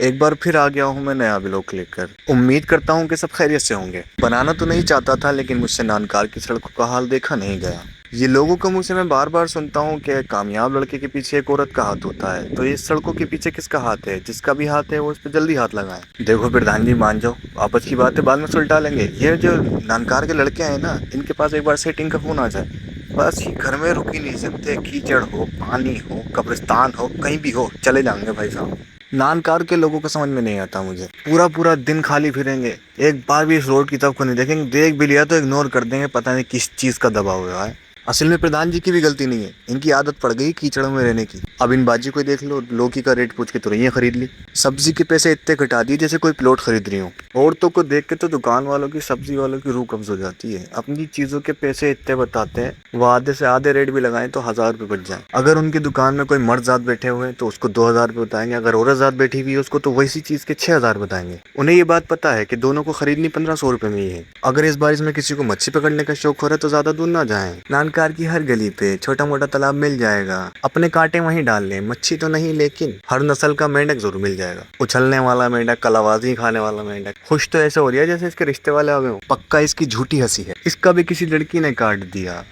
एक बार फिर आ गया हूँ मैं नया व्लॉग लेकर। उम्मीद करता हूँ कि सब खैरियत से होंगे। बनाना तो नहीं चाहता था, लेकिन मुझसे नानकार की सड़कों का हाल देखा नहीं गया। ये लोगों के मुंह से मैं बार बार सुनता हूँ कि कामयाब लड़के के पीछे एक औरत का हाथ होता है। तो इस सड़कों के पीछे किसका हाथ है? जिसका भी हाथ है वो इस पर जल्दी हाथ लगाए। देखो प्रधान जी, मान जाओ, आपस की बातें बाद में सुलझा लेंगे। ये जो नानकार के लड़के हैं ना, इनके पास एक बार सेटिंग का फोन आ जाए, बस ये घर में रुक ही नहीं सकते। कीचड़ हो, पानी हो, कब्रिस्तान हो, कहीं भी हो, चले जाएंगे भाई साहब। नानकार के लोगों को समझ में नहीं आता मुझे। पूरा पूरा दिन खाली फिरेंगे, एक बार भी इस रोड की तरफ को नहीं देखेंगे। देख भी लिया तो इग्नोर कर देंगे, पता नहीं किस चीज का दबाव हुआ है। असल में प्रधान जी की भी गलती नहीं है, इनकी आदत पड़ गई कीचड़ों में रहने की। अब इन बाजी को देख लो, लौकी का रेट पूछ के तुरंत खरीद ली। सब्जी के पैसे इतने घटा दिए जैसे कोई प्लॉट खरीद रही हो। औरतों को देख के तो दुकान वालों की, सब्जी वालों की रूह कब्ज हो जाती है। अपनी चीजों के पैसे इतने बताते हैं, वो आधे से आधे रेट भी लगाएं तो 1000 रुपये बच जाए। अगर उनकी दुकान में कोई मर्द जात बैठे हुए हैं तो उसको 2000 रुपये बताएंगे, अगर औरत जात बैठी हुई है उसको तो वैसी चीज के 6000 बताएंगे। उन्हें ये बात पता है कि दोनों को खरीदनी 1500 रुपये में ही है। अगर इस बारिश में किसी को मच्छी पकड़ने का शौक हो रहा है तो ज्यादा दूर ना जाए, नानकार की हर गली पे छोटा मोटा तालाब मिल जाएगा। अपने कांटे वहीं डाल लें, मच्छी तो नहीं लेकिन हर नस्ल का मेंढक जरूर मिल जाएगा। उछलने वाला मेंढक, कलावाजी खाने वाला मेंढक। खुश तो ऐसे हो रही है जैसे इसके रिश्ते वाले आ गए हो। पक्का इसकी झूठी हंसी है। इसका भी किसी लड़की ने काट दिया,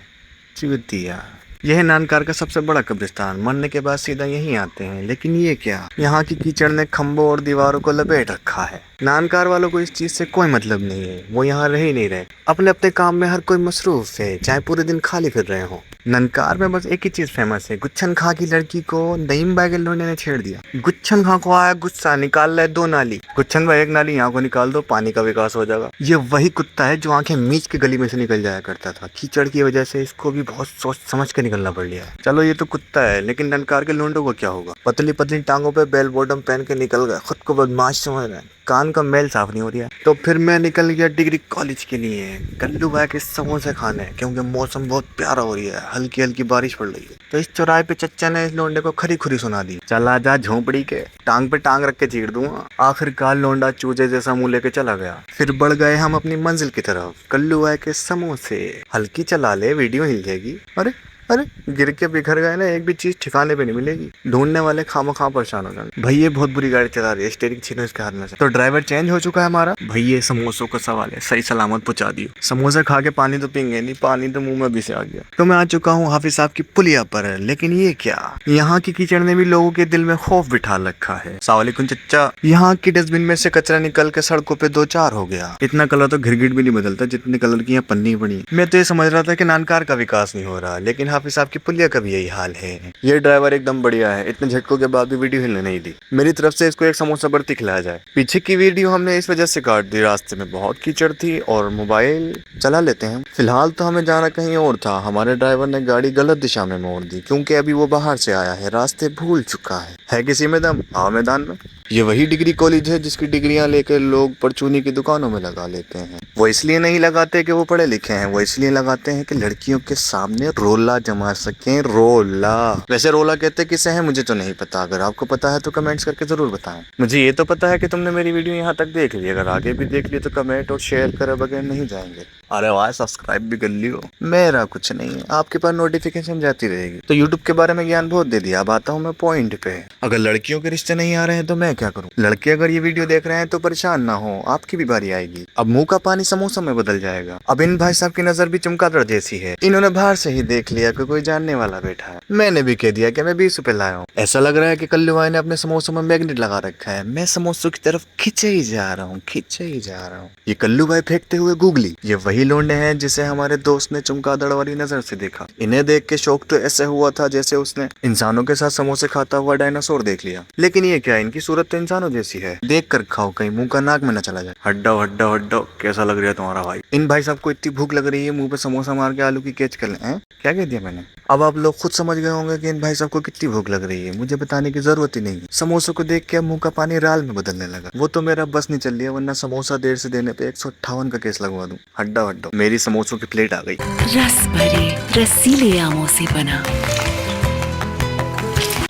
चीर दिया। यह है नानकार का सबसे बड़ा कब्रिस्तान। मरने के बाद सीधा यहीं आते हैं। लेकिन ये क्या, यहाँ की कीचड़ ने खम्भों और दीवारों को लपेट रखा है। नानकार वालों को इस चीज से कोई मतलब नहीं है, वो यहाँ रह ही नहीं रहे। अपने अपने काम में हर कोई मसरूफ है, चाहे पूरे दिन खाली फिर रहे हो। ननकार में बस एक ही चीज फेमस है, गुच्छन खां की लड़की को नईम बाई के लोने ने छेड़ दिया। गुच्छन खां को आया गुस्सा, निकाल रहा है 2 नाली। गुच्छन भाई, एक नाली यहाँ को निकाल दो, पानी का विकास हो जाएगा। ये वही कुत्ता है जो आंखें मीच के गली में से निकल जाया करता था। कीचड़ की वजह से इसको भी बहुत सोच समझ के निकलना पड़ लिया है। चलो ये तो कुत्ता है, लेकिन ननकार के लोंडों को क्या होगा? पतली पतली टांगों पे बेल बॉटम पहन के निकल गए, खुद को बदमाश समझ रहे हैं। कान का मैल साफ नहीं हो रहा है। तो फिर मैं निकल गया डिग्री कॉलेज के लिए, कल्लू भाई के समोसे खाने, क्योंकि मौसम बहुत प्यारा हो रही है, हल्की हल्की बारिश पड़ रही है। तो इस चौराहे पे चच्चा ने इस लोंडे को खरी खुरी सुना दी, चला जा झोंपड़ी के, टांग पे टांग रख के चीर दूंगा। आखिरकार लोंडा चूजे जैसा मुंह लेके चला गया। फिर बढ़ गए हम अपनी मंजिल की तरफ। कल्लू भाई के समोसे, हल्की चला ले, वीडियो हिल जाएगी। अरे अरे, गिर के बिखर गए ना, एक भी चीज ठिकाने पे नहीं मिलेगी। ढूंढने वाले खामखा परेशान हो जाएंगे। भाई ये बहुत बुरी गाड़ी चला रही है, स्टीयरिंग छीनो इसके हाथ में से। तो ड्राइवर चेंज हो चुका है हमारा। भाई ये समोसों का सवाल है, सही सलामत पहुंचा दियो। समोसे खा के पानी तो पीएंगे नहीं, पानी तो मुंह में भी से आ गया। तो मैं आ चुका हूँ हाफिज साहब की पुलिया पर। लेकिन ये क्या, यहाँ की कीचड़ ने भी लोगों के दिल में खौफ बिठा रखा है। सलामकुम चच्चा, यहाँ की डस्टबिन में से कचरा निकल के सड़कों पे 2-4 हो गया। इतना कलर तो गिरगिट भी नहीं बदलता जितने कलर की यहाँ पन्नी पड़ी। मैं तो ये समझ रहा था कि नानकार का विकास नहीं हो रहा, लेकिन हाफिज साहब की पुलिया का भी यही हाल है। ये ड्राइवर एकदम बढ़िया है, इतने झटकों के बाद भी वीडियो हिलने नहीं दी। मेरी तरफ से इसको एक समोसा बढ़ती खिलाया जाए। पीछे की वीडियो हमने इस वजह से काट दी, रास्ते में बहुत कीचड़ थी और मोबाइल चला लेते हैं। फिलहाल तो हमें जाना कहीं और था, हमारे ड्राइवर ने गाड़ी गलत दिशा में मोड़ दी, क्योंकि अभी वो बाहर से आया है, रास्ते भूल चुका है किसी में दम, आओ मैदान में। ये वही डिग्री कॉलेज है जिसकी डिग्रियां लेकर लोग परचूनी की दुकानों में लगा लेते हैं। वो इसलिए नहीं लगाते कि वो पढ़े लिखे हैं, वो इसलिए लगाते हैं कि लड़कियों के सामने रोला जमा सकें। रोला, वैसे रोला कहते किसे हैं मुझे तो नहीं पता। अगर आपको पता है तो कमेंट्स करके जरूर बताएं। मुझे ये तो पता है कि तुमने मेरी वीडियो यहाँ तक देख ली, अगर आगे भी देख ली तो कमेंट और शेयर करे बगैर नहीं जाएंगे। अरे वाह, सब्सक्राइब भी कर लियो। मेरा कुछ नहीं है, आपके पास नोटिफिकेशन जाती रहेगी। तो यूट्यूब के बारे में ज्ञान बहुत दे दिया, अब आता हूँ मैं पॉइंट पे। अगर लड़कियों के रिश्ते नहीं आ रहे हैं तो मैं क्या करूँ? लड़के अगर ये वीडियो देख रहे हैं तो परेशान ना हो, आपकी भी बारी आएगी। अब मुंह का पानी समोसा में बदल जाएगा। अब इन भाई साहब की नजर भी चमगादड़ जैसी है, इन्होंने बाहर से ही देख लिया कि कोई जानने वाला बैठा है। मैंने भी कह दिया कि मैं 20 रुपए लाया हूँ। ऐसा लग रहा है कि कल्लू भाई ने अपने समोसों में मैग्नेट लगा रखा है। मैं समोसों की तरफ खींचे ही जा रहा हूँ, खींचे ही जा रहा हूँ। ये कल्लू भाई फेंकते हुए गूगली, ये वही लोंडे हैं जिसे हमारे दोस्त ने चमगादड़ वाली नजर से देखा। इन्हें देख के शौक तो ऐसे हुआ था जैसे उसने इंसानों के साथ समोसे खाता हुआ डायनासोर देख लिया। लेकिन ये क्या, इनकी सूरत तो इंसानों जैसी है। देख कर खाओ, कहीं मुंह का नाक में न चला जाए। हड्डो हड्डो हड्डो, कैसा लग रहा है तुम्हारा भाई? इन भाई साहब को इतनी भूख लग रही है, मुंह पे समोसा मार के आलू की कैच कर लें। क्या कह दिया मैंने? अब आप लोग खुद समझ गए होंगे कि इन भाई साहब को कितनी भूख लग रही है, मुझे बताने की जरूरत ही नहीं है। समोसों को देख के मुंह का पानी राल में बदलने लगा। वो तो मेरा बस नहीं चल रहा, वरना समोसा देर से देने पे 158 का केस लगवा दूं। हड्डो हड्डो, मेरी समोसों की प्लेट आ गई। रस भरे रसीले आमों से बना।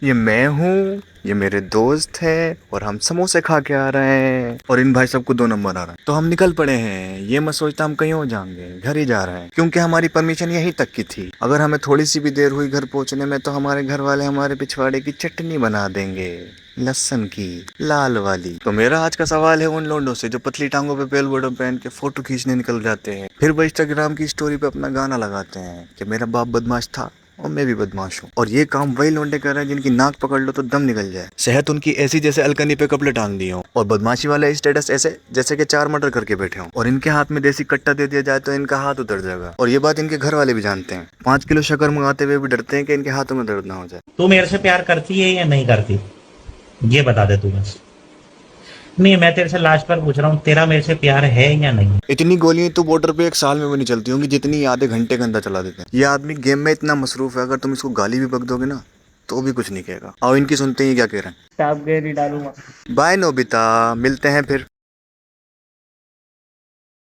ये मैं हूँ, ये मेरे दोस्त है और हम समोसे खा के आ रहे हैं। और इन भाई सबको 2 नंबर आ रहा है, तो हम निकल पड़े हैं। ये मत सोचता हम कहीं और जाएंगे, घर ही जा रहे हैं, क्योंकि हमारी परमिशन यहीं तक की थी। अगर हमें थोड़ी सी भी देर हुई घर पहुंचने में तो हमारे घर वाले हमारे पिछवाड़े की चटनी बना देंगे। लहसन की, लाल वाली। तो मेरा आज का सवाल है उन लोंडों से जो पतली टांगों पे बेल बटन पहन के फोटो खींचने निकल जाते हैं, फिर वो इंस्टाग्राम की स्टोरी पे अपना गाना लगाते हैं कि मेरा बाप बदमाश था और मैं भी बदमाश हूँ। और ये काम वही लोंडे कर रहे हैं जिनकी नाक पकड़ लो तो दम निकल जाए, सेहत उनकी ऐसी जैसे अलकनी पे कपड़े टांग दिए हो, और बदमाशी वाला स्टेटस ऐसे जैसे कि 4 मर्डर करके बैठे हो। और इनके हाथ में देसी कट्टा दे दिया जाए तो इनका हाथ उतर जाएगा, और ये बात इनके घर वाले भी जानते हैं। 5 किलो शक्कर मंगाते हुए भी डरते हैं कि इनके हाथों में दर्द ना हो जाए। तू मेरे से प्यार करती है या नहीं करती, ये बता दे तू बस। नहीं, मैं तेरे से लास्ट बार पूछ रहा हूँ, तेरा मेरे से प्यार है या नहीं? इतनी गोलियां तो बॉर्डर पे 1 साल में भी नहीं चलती होंगी जितनी आधे घंटे के अंदर चला देते हैं। ये आदमी गेम में इतना मसरूफ है, अगर तुम इसको गाली भी बक दोगे ना तो भी कुछ नहीं कहेगा। आओ इनकी सुनते ही क्या कह रहे हैं। स्टाफ गैरी डालूंगा। बाय नोबिता, मिलते हैं फिर।